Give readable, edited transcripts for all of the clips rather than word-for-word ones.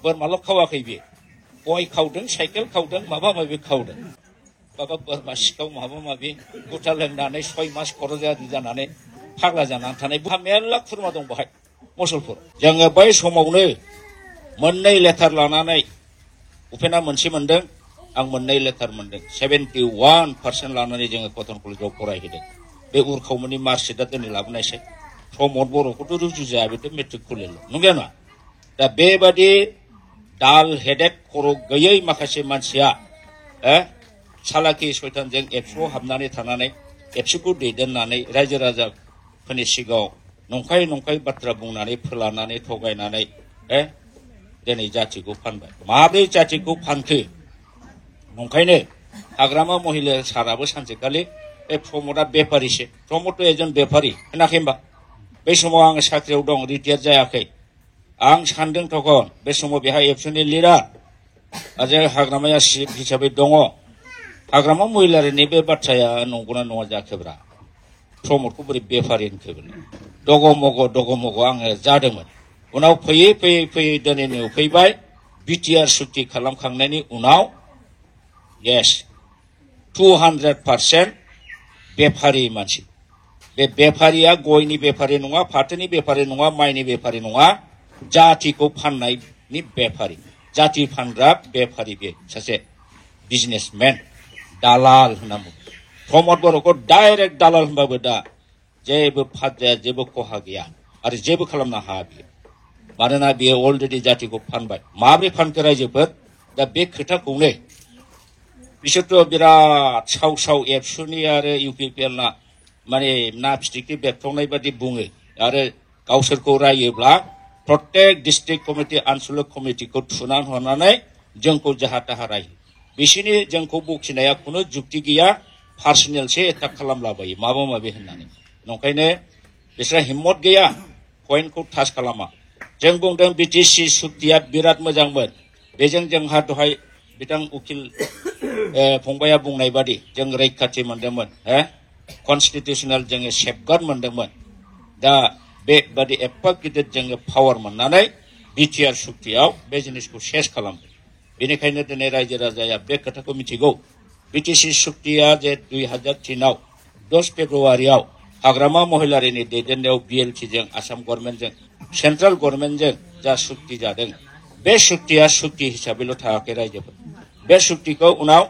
बोरमाल' खावाखै बियो गय खावदों साइकेल खावदों माबा माबि खावदों माबा बोरमा सिखाव माबा माबि गुथा लोंनानै 6 मास खर' जानानै फाग्ला जानानै थानाय मेरला खुरमा दं बाहाय मुसलपुर जोङो बै समावनो मोननै लेटार लानानै उपेना मोनसे मोनदों आं मोननै लेटार मोनदों 71% लानानै जोङो कटन कलेजाव फरायहैदों बे उरखावमोननि मार्कशिटआ दिनै लाबोनायसै प्रमद बर'खौथ' रुजुजाया बेथ' मेट्रिक खुलिल' नंगौना नङा दा बेबादि दाल हेडेक खर' गैयै माखासे मानसिया सालाखि सयतानजों एबसुआव हाबनानै थानानै एबसुखौ दैदेननानै रायजो राजाफोरनि सिगाङाव नंखाय बाथ्रा बुंनानै फोलानानै थगायनानै दिनै जाथिखौ फानबाय माब्रै जाथिखौ फानखो नंखायनो हाग्रामा महिला साराबो सानसेखालि बे प्रमदआ बेफारिसो प्रमदथ' एजन बेफारि खोनाखै होमबा बे समाव आं साख्रियाव दं रिटायार जायाखै आं सानदों तखन बे समाव बेहा एबसुनि लिडार आरो हाग्रामाया चिफ हिसाबै दङ हाग्रामा महिलारिनि बे बाथ्राया नंगौना नङा जाखोब्रा प्रमदखौ बोरै बेफारि होनखोबोनो दगमग आङो जादोंमोन उनाव फैयै दिनै नुफैबाय बिटिआर सुक्ति खालामखांनायनि उनाव yes 200% बेफारि मानसि बे बेफारिया गयनि बेफारि नङा फाथोनि बेफारि नङा माइनि बेफारि नङा जातिखौ फाननायनि बेफारि जाति फानग्रा बेफारि बे सासे बिजनेसमेन दालाल होनना बुङो प्रमद बर'खौ डाइरेक्ट दालाल होनबाबो दा जेबो फाद्राया जेबो खहा गैया आरो जेबो खालामनो हाया बियो मानोना बियो अलरेडि जातिखौ फानबाय माब्रै फानखो रायजोफोर दा बे खोथाखौनो बिसोरथ' बिराद साव एबसुनि आरो इउपिपिएल ना माने ना फिथिख्रि बेरफ्रावनाय बादि बुङो आरो गावसोरखौ रायोब्ला प्रत्येक डिस्ट्रिक्ट कमिटि आनसलिक कमिटिखौ थुनानै हरनानै जोंखौ जाहा ताहा रायो बिसोरनि जोंखौ बखिनाया खुनु जुक्ति गैया पार्सनेलसो एटाक खालामलाबायो माबा माबि होननानै नंखायनो बिसोरहा हिम्मत गैया पइन्टखौ टाच खालामा जों बुंदों बिटिसि सुक्तिया बिराद मोजांमोन बेजों जोंहा दहाय बिथां उकिल फंबाया बुंनाय बादि जों रैखाथि मोनदोंमोन कनस्टिटिउसनेल जोङो सेफगार्ड मोनदोंमोन दा बेबादि एफा गिदिर जोङो पावार मोननानै बिटिआर सुक्तियाव बे जिनिसखौ सेस खालामदों बेनिखायनो दिनै रायजो राजाया बे खोथाखौ मिथिगौ बिटिसि सुक्तिया जे 2003आव 10 फेब्रुवारियाव हाग्रामा महिलारिनि दैदेननायाव बिएलटिजों आसाम गभर्नमेन्टजों सेन्ट्रेल गभर्नमेन्टजों जा सुक्ति जादों बे सुक्तिया सुक्ति हिसाबैल' थायाखै रायजोफोर बे सुक्तिखौ उनाव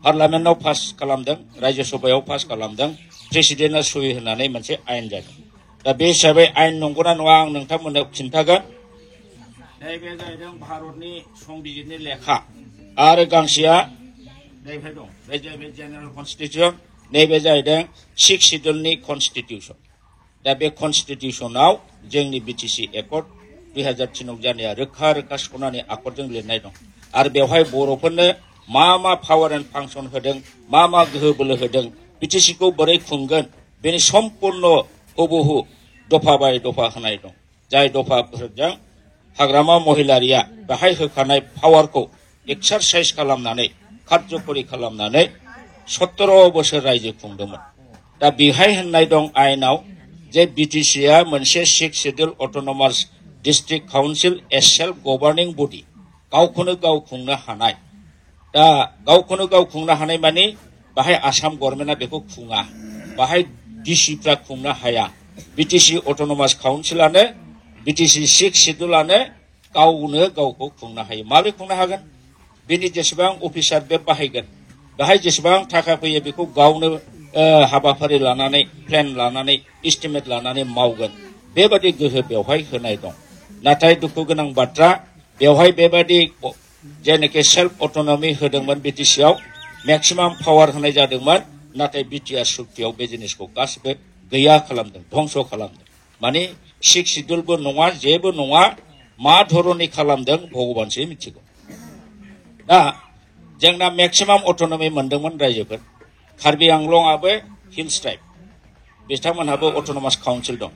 पार्लामेन्टआव पास खालामदों राज्य सभायाव पास खालामदों प्रेसिडेन्टआ सहि होनानै मोनसे आयेन जादों दा बे हिसाबै आयेन नंगौना नङा आं नोंथांमोननो खिन्थागोन नैबे जाहैदों भारतनि संबिजिरनि लेखा आरो गांसेया नैबे दं बे जाहैबाय जेनेरेल कनस्टिटिउसन नैबे जाहैदों 6 शिड्युलनि कनस्टिटिउसन दा बे कनस्टिटिउसनाव जोंनि बिटिसि एकर्ड 2003आव जानाया रोखा सनानि आखरजों लिरनाय दं आरो बेवहाय बर'फोरनो मा पावार एन्ड फांसन होदों मा गोहो बोलो होदों बिटिसिखौ बोरै खुंगोन बेनि सम्पूर्ण हुबहु दफा बाय दफा होनाय दं जाय दफाफोरजों हाग्रामा महिलारिया बाहाय होखानाय पावारखौ एक्सारसाइज खालामनानै कार्यकरि खालामनानै 17 बोसोर रायजो खुंदोंमोन दा बेहाय होननाय दं आयेनाव जे बिटिसिआ मोनसे 6 शिड्युल अट'नमास district council a self governing body गावखौनो गाव खुंनो हानाय दा गावखौनो गाव खुंनो हानाय माने बाहाय आसाम गभर्नमेन्टआ बेखौ खुङा बाहाय डिसिफ्रा खुंनो हाया बिटिसि अट'नमास काउन्सिलानो बिटिसि 6 शिड्युलानो गावनो गावखौ खुंनो हायो माबोरै खुंनो हागोन बेनि जेसेबां अफिसार बे बाहायगोन बाहाय जेसेबां थाखा फैयो बेखौ गावनो हाबाफारि लानानै प्लेन लानानै एस्टिमेट लानानै मावगोन बेबादि गोहो बेवहाय होनाय दं नाथाय दुखु गोनां बाथ्रा बेवहाय बेबादि जेनेके सेल्फ अट'नमि होदोंमोन बिटिसिआव मेक्सिमाम पावार होनाय जादोंमोन नाथाय बिटिआर सुक्तियाव बे जिनिसखौ गासिबो गैया खालामदों धंस खालामदों माने 6 शिड्युलबो नङा जेबो नङा मा धरननि खालामदों भगबानसो मिथिगौ दा जोंना मेक्सिमाम अट'नमि मोनदोंमोन रायजोफोर कार्बि आंलंआबो हिल्स ट्राइब बिथांमोनहाबो अट'नमास काउन्सिल दं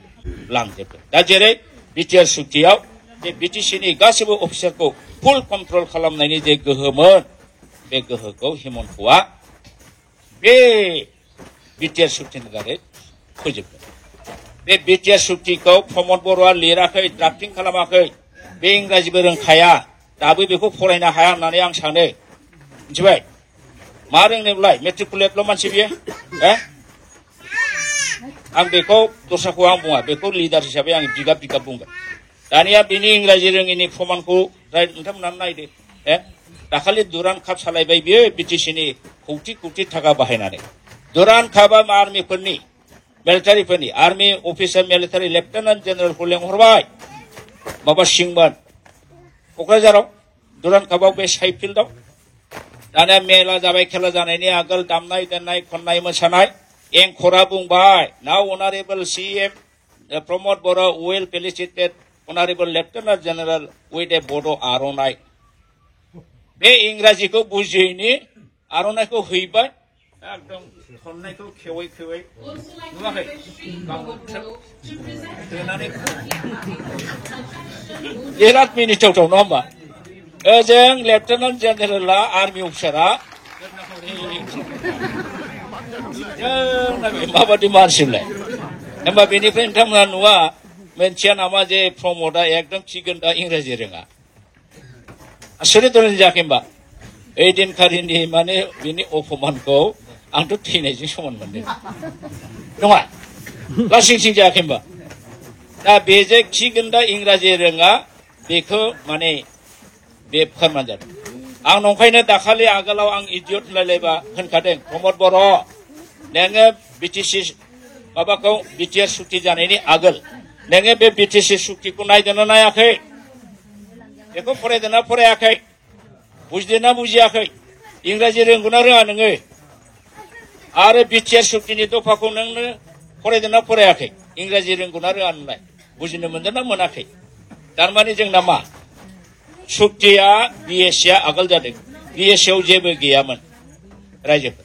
लांजोबदों दा जेरै बिटिआर सुक्तियाव बे बिटिसिनि गासैबो अफिसारखौ फुल कन्ट्रल खालामनायनि जे गोहोमोन बे गोहोखौ हेमन्तआ बे बिटिआर सुक्तिनि दारै फोजोबदों बे बिटिआर सुक्तिखौ प्रमद बर'आ लिराखै ड्राफ्टिं खालामाखै बे इंराजिबो रोंखाया दाबो बेखौ फरायनो हाया होननानै आं सानो मिथिबाय मा रोंनोलाय मेट्रिकुलेटल' मानसि बियो आं बेखौ दस्राखौ आं बुङा बेखौ लिडार हिसाबै आं बिगाब बिगाब बुंगोन दानिया बिनि इंराजि रोङिनि प्रमाणखौ नोंथांमोना नायदो दाखालि दुरान काप सालायबाय बियो बिटिसिनि कौटि कौटि थाखा बाहायनानै दुरान कापआ आर्मिफोरनि मिलिटारिफोरनि आर्मि अफिसार मिलिटारि लेफ्टेनेन्ट जेनेरेलखौ लेंहरबाय माबा सिंमोन क'क्राझाराव दुरान कापआव बे साइ फिल्डआव दानिया मेला जाबाय खेला जानायनि आगोल दामनाय देनाय खननाय मोसानाय एंखरा बुंबाय now honourable CM Pramod Boro' well felicitated honourable lieutenant general with a Bodo' आर'नाइ बे इंराजिखौ बुजियैनि आर'नाइखौ हैबाय एकदम खननायखौ खेवै खेवै नुवाखै बिराद मिनिथावथाव नङा होमबा ओजों लेफ्टेनेन्ट जेनेरेला आर्मि अफिसारा माबादि मानसिलाय होमबा बेनिफ्राय नोंथांमोना नुवा मोनथिया नामा जे प्रमदआ एकदम थिगोन दा इंराजि रोङा आश्चर्य जायाखै होमबा ओइ दिनखालिनि माने बिनि अपमानखौ आंथ' थैनायजों समान मोनदों नङा लासिंसिं जायाखै होमबा दा बे जे थिगोन दा इंराजि रोङा बेखौ माने बे फोरमान जादों आं नंखायनो दाखालि आगोलाव आं इडियट होनलायलायबा होनखादों प्रमद बर' नोङो बिटिसि माबाखौ बिटिआर सुक्ति जानायनि आगोल नोङो बे बिटिसि सुक्तिखौ नायदोंना नायाखै बेखौ फरायदोंना फरायाखै बुजिदोंना बुजियाखै इंराजि रोंगौना रोङा नोङो आरो बिटिआर सुक्तिनि दफाखौ नोंनो फरायदोंना फरायाखै इंराजि रोंगौना रोङा नोंलाय बुजिनो मोनदोंना मोनाखै थारमाने जोंना मा सुक्तिया BScआ आगोल जादों BScआव जेबो गैयामोन रायजोफोर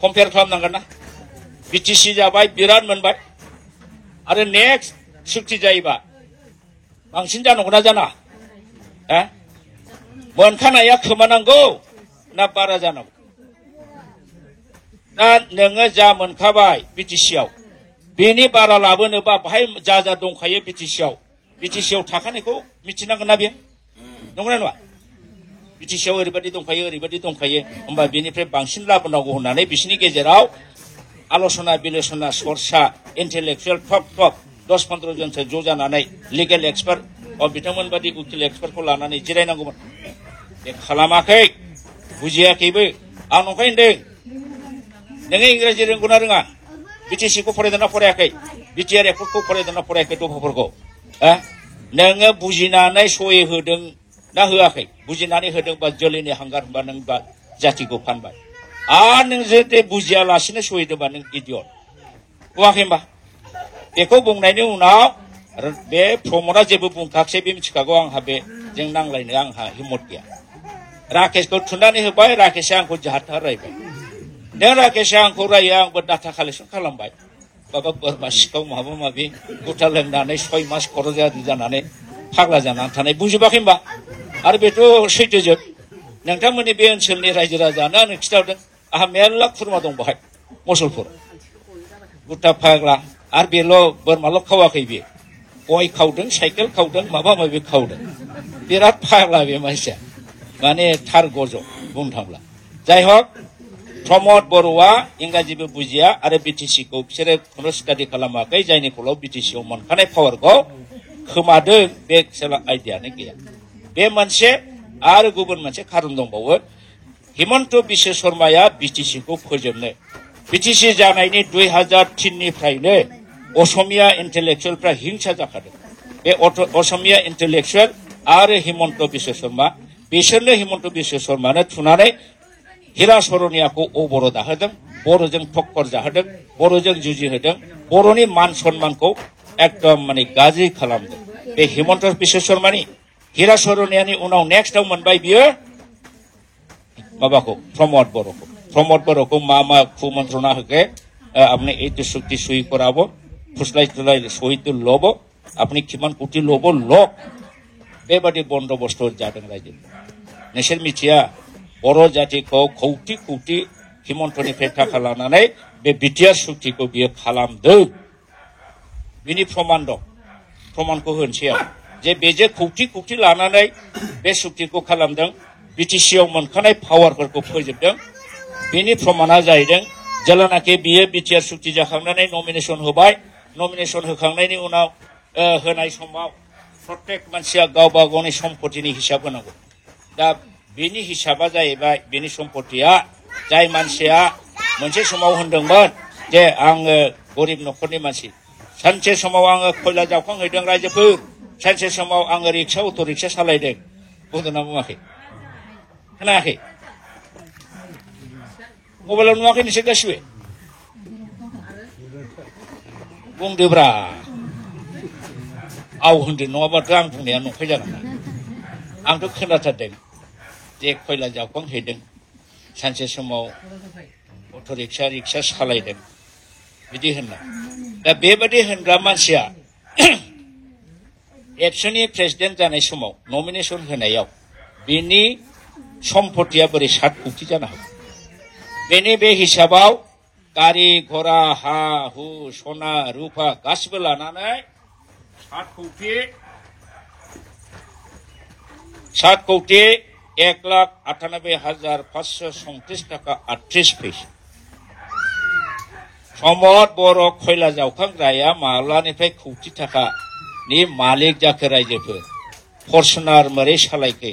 कम्पेयार खालामनांगोन ना बिटिसि जाबाय बिराद मोनबाय आरो नेक्स्ट सुक्ति जायोबा बांसिन जानांगौना जाना मोनखानाया खोमानांगौ ना बारा जानांगौ दा नोङो जा मोनखाबाय बिटिसिआव बेनि बारा लाबोनोबा बाहाय जा दंखायो बिटिसिआव थाखानायखौ मिथिनांगोन ना बेयो नंगौना नङा बिटिसिआव ओरैबायदि दंखायो होमबा बेनिफ्राय बांसिन लाबोनांगौ होननानै बिसोरनि गेजेराव आल'सना बिलोचना सरसा इन्टेलेक्सुयेल टप 10-15 जनसो ज' जानानै लिगेल एक्सपार्ट बिथांमोन बादि उकिल एक्सपार्टखौ लानानै जिरायनांगौमोन बे खालामाखै बुजियाखैबो आं नंखाय होनदों नोङो इंराजि रोंगौना रोङा बिटिसिखौ फरायदोंना फरायाखै बिटिआर एक्टखौ फरायदोंना फरायाखै दफाफोरखौ नोङो बुजिनानै सय होदों ना होआखै बुजिनानै होदोंबा जोलैनि हांगार होनबा नों जातिखौ फानबाय आरो नों जुदि बुजियालासिनो सहिदोंबा नों इडियट बुङाखै होमबा बेखौ बुंनायनि उनाव बे प्रमदआ जेबो बुंखाखसै बे मिथिखागौ आंहा बे जों नांलायनो आंहा हिम्मत गैया राकेशखौ थुनानै होबाय राकेशआ आंखौ जाहाथा रायबाय नों राकेशआ आंखौ रायो आंबो डाटा कालेक्सन खालामबाय माबा बोरमा सिखाव माबा माबि गुथा लोंनानै 6 मास खर' जानानै फाग्ला जानानै थानाय बुजिबाखै होमबा आरो बेथ' सैथोजोब नोंथांमोननि बे ओनसोलनि रायजो राजानो आंनो खिथाहरदों आंहा मेरला खुरमा दं बाहाय मुसलपुर गुथा फाग्ला आरो बेल' बोरमाल' खावाखै बियो गय खावदों साइकेल खावदों माबा माबि खावदों बिराद फाग्ला बे मानसिया माने थार गज' बुंनो थांब्ला जाय हक प्रमद बर'आ इंराजिबो बुजिया आरो बिटिसिखौ बिसोरो खुनु स्टाडि खालामाखै जायनि फलाव बिटिसिआव मोनखानाय पावारखौ खोमादों बे आइडियानो गैया बे मोनसे आरो गुबुन मोनसे खारन दंबावो हिमन्त बिश्व शर्माया बिटिसिखौ फोजोबनो बिटिसि जानायनि 2003निफ्रायनो असमिया इन्टेलेक्सुयेलफ्रा हिंसा जाखादों बे असमिया इन्टेलेक्सुयेल आरो हिमन्त बिश्व शर्मा बिसोरनो हिमन्त बिश्व शर्मानो थुनानै हिरा सरनियाखौ अबर' दाहोदों बर'जों टक्कर जाहोदों बर'जों जुजिहोदों बर'नि मान सन्मानखौ एकदम माने गाज्रि खालामदों बे हिमन्त बिश्व शर्मानि हिरा सरनियानि उनाव नेक्स्टआव मोनबाय बियो माबाखौ प्रमद बर'खौ मा कुमन्त्रना होके आपने এই চুক্তি সই করাবো ফুসলাই তুলাই সই তো লব আপনি কিমান কোটি লব লক बेबादि बन्दोबस्त जादों रायजो नोंसोर मिथिया बर' जातिखौ कौटि कौटि हिमन्तनिफ्राय थाखा लानानै बे बिटिआर सुक्तिखौ बियो खालामदों बिनि प्रमाण दं प्रमाणखौ होनोसै आं जे बेजे खौथि लानानै बे सुक्तिखौ खालामदों बिटिसिआव मोनखानाय पावारफोरखौ फोजोबदों बेनि प्रमाणा जाहैदों जेलानाखि बियो बिटिआर सुक्ति जाखांनानै नमिनेशन होबाय नमिनेशन होखांनायनि उनाव होनाय समाव प्रत्येक मानसिया गावबा गावनि सम्पतिनि हिसाब होनांगौ दा बेनि हिसाबा जाहैबाय बेनि सम्पतिया जाय मानसिया मोनसे समाव होनदोंमोन जे आङो गरिब न'खरनि मानसि सानसे समाव आङो खयला जावखांहैदों रायजोफोर सानसे समाव आङो रिक्सा अट' रिक्सा सालायदों बुंदोंना बुङाखै खोनायाखै मबाइलाव नुवाखै नोंसोर गासिबो बुंदोब्रा आव होनदों नङाबाथ' आं बुंनाया नंखाय जागोन ना आंथ' खोनाथारदों जे खयला जावखांहैदों सानसे समाव अट' रिक्सा सालायदों बिदि होनना दा बेबादि होनग्रा मानसिया एबसुनि प्रेसिडेन्ट जानाय समाव नमिनेशन होनायाव बिनि सम्पतिया बोरै 7 कौटि जानो हागौ बेनि बे हिसाबाव गारि घोड़ा हा हु सना रुपा गासिबो लानानै 7 कौटि 1,98,537 टाका 38 पैसा सम्पद बर' खयला जावखांग्राया माब्लानिफ्राय कौटि थाखानि मालिक जाखो रायजोफोर फर्चुनार मोरै सालायखो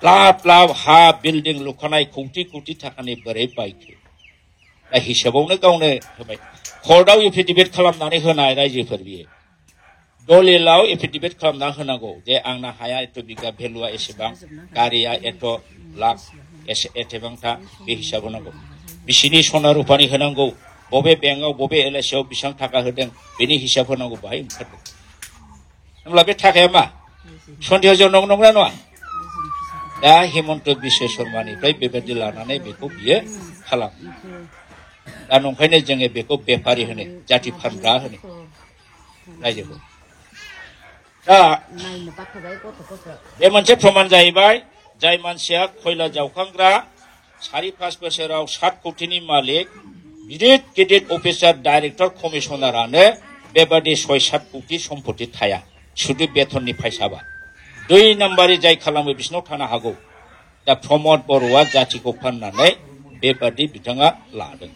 लाब हा बिल्डिं लुखानाय कौटि थाखानि बोरै बायखो दा हिसाबावनो गावनो होबाय कर्टआव एफिडेभिट खालामनानै होनाय रायजोफोर बियो दलिलाव एफिडेभिट खालामना होनांगौ जे आंना हाया एथ' बिगा भेलुआ एसेबां गारिया एथ' लाख एसेबांथा बे हिसाब होनांगौ बिसिनि सना रुपानि होनांगौ बबे बेंकआव बबे एलआइसिआव बेसेबां थाखा होदों बेनि हिसाब होनांगौ बाहाय ओंखारदों होमब्ला बे थाखाया मा सन्देहजों नंगौना नङा दा हेमन्त बिश्व शर्मानिफ्राय बेबायदि लानानै बेखौ बियो खालामो दा नंखायनो जोङो बेखौ बेफारि होनो जाति फानग्रा होनो रायजोखौ दा बे मोनसे प्रमाण जाहैबाय जाय मानसिया खयला जावखांग्रा 4-5 बोसोराव 7 कौटिनि मालिक गिदिर अफिसार डाइरेक्टर कमिशनारानो बेबादि 6-7 कौटि सम्पति थाया सुदु बेथननि फैसाबा 2 नाम्बारि जाय खालामो बिसिनाव थानो हागौ दा प्रमद बर'आ जातिखौ फाननानै बेबादि बिथाङा लादों